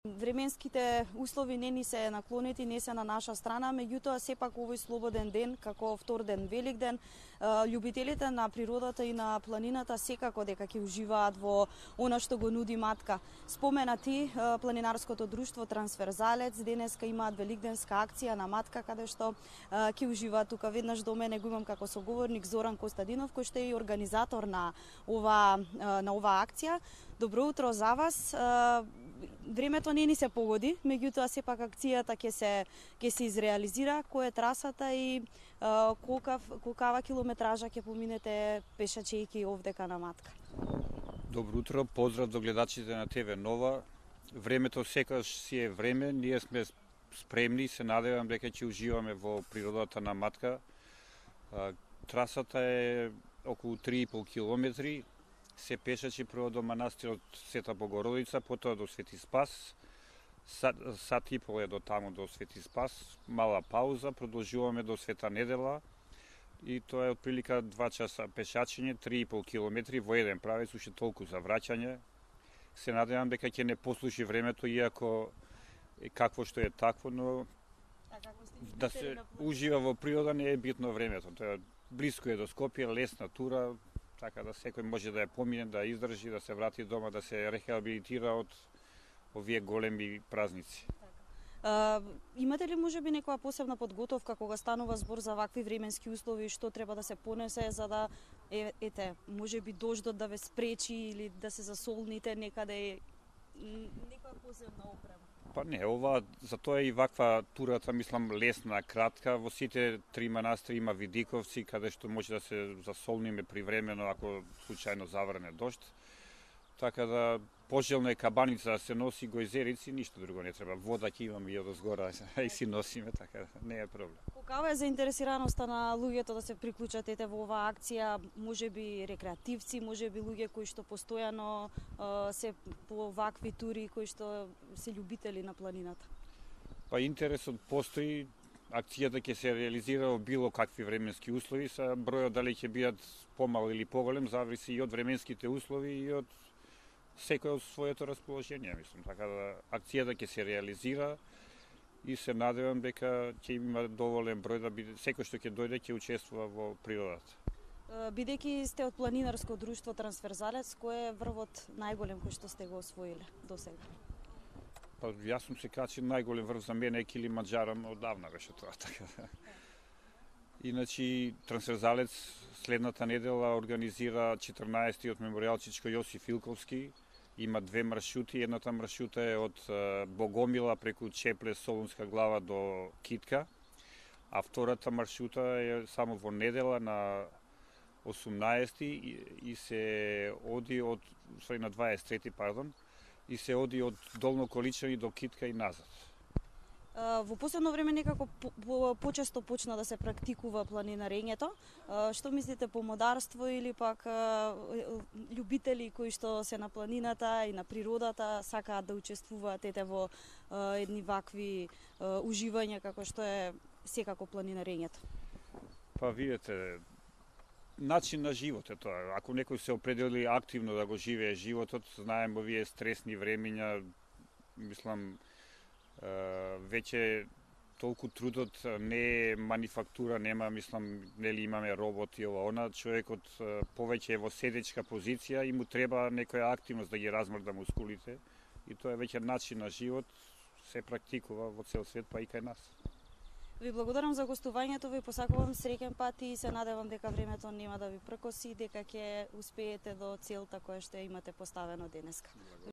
Временските услови не ни се наклонети, не се на наша страна, меѓутоа сепак овој слободен ден, како втор ден, Великден, љубителите на природата и на планината секако дека ќе уживаат во она што го нуди матка. Спомена ти планинарското друштво Трансверзалец денеска имаат великденска акција на матка каде што ќе уживаат тука. Веднаш до мене го имам како соговорник Зоран Костадинов кој што е и организатор на ова акција. Добро утро за вас. Времето не ни се погоди, меѓутоа сепак акцијата ќе се изреализира. Која е трасата и колкава километража ќе поминете пешачејки овдека на матка? Добро утро, поздрав до гледачите на ТВ Нова. Времето секогаш си е време, ние сме спремни, се надевам дека ќе уживаме во природата на матка. Трасата е околу 3,5 километри. Се пешачи прво до манастирот Света Богородица, потоа до Свети Спас. Сат и пол е до таму до Свети Спас. Мала пауза, продолжуваме до Света Недела. И тоа е отприлика 2 часа пешачење, 3,5 километри во еден правец, уште толку за враќање. Се надевам дека ќе не послужи времето, иако какво што е такво, но да се ужива во природа не е битно времето. Тоа блиско е до Скопје, лесна тура, така да секој може да ја помине, да ја издржи, да се врати дома, да се рехабилитира од овие големи празници. Имате ли можеби некоја посебна подготовка кога станува збор за вакви временски услови, што треба да се понесе за да можеби дождот да ве спречи или да се засолните некаде, некоја посебна опрема? Па не, за тоа е и ваква турата, мислам, лесна, кратка. Во сите 3 манастири има видиковци, каде што може да се засолниме привремено ако случајно заврне дожд. Така да пожелно е кабаница да се носи, гојзерици, ништо друго не треба. Вода ќе имаме и одозгора и си носиме, така не е проблем. Колкава е заинтересираноста на луѓето да се приклучат во оваа акција, можеби рекреативци, можеби луѓе кои што постојано се по вакви тури, кои што се љубители на планината? Па интересот постои, акцијата ќе се реализира во било какви временски услови, са бројот дали ќе бидат помал или поголем, зависи и од временските услови и од секој од своето расположение, мислам. Така да акцијата ќе се реализира и се надевам дека ќе има доволен број да биде, секој што ќе дојде ќе учествува во природата. Бидејќи сте од планинарско друштво Трансверзалец, кој е врвот најголем кој што сте го освоиле досега? Па јас сум се качил, најголем врв за мене е Килимаџаро, одавна беше тоа, така да. Иначе Трансверзалец следната недела организира 14-тиот меморијал Чичко Јосиф Илковски. Има 2 маршрути, едната маршрута е од Богомила преку Чепле, Солунска глава до Китка, а втората маршрута е само во недела на 18 и се оди од на 23, пардон, и се оди од Долно Количани до Китка и назад. Во последно време некако почесто почна да се практикува планинарењето. Што мислите, помодарство или пак љубители кои што се на планината и на природата сакаат да учествуваат во едни вакви уживања како што е секако планинарењето? Па видете, начин на живот е тоа. Ако некој се определи активно да го живее животот, знаем овие стресни времиња, мислам, веќе толку трудот не е манифактура, нема, мислам, нели имаме роботи, она, човекот повеќе е во седечка позиција и му треба некоја активност да ги размрда мускулите и тоа е веќе начин на живот, се практикува во цел свет, па и кај нас. Ви благодарам за гостувањето, ви посакувам среќен пат и се надевам дека времето нема да ви прекоси, дека ќе успеете до целта која што имате поставено денеска.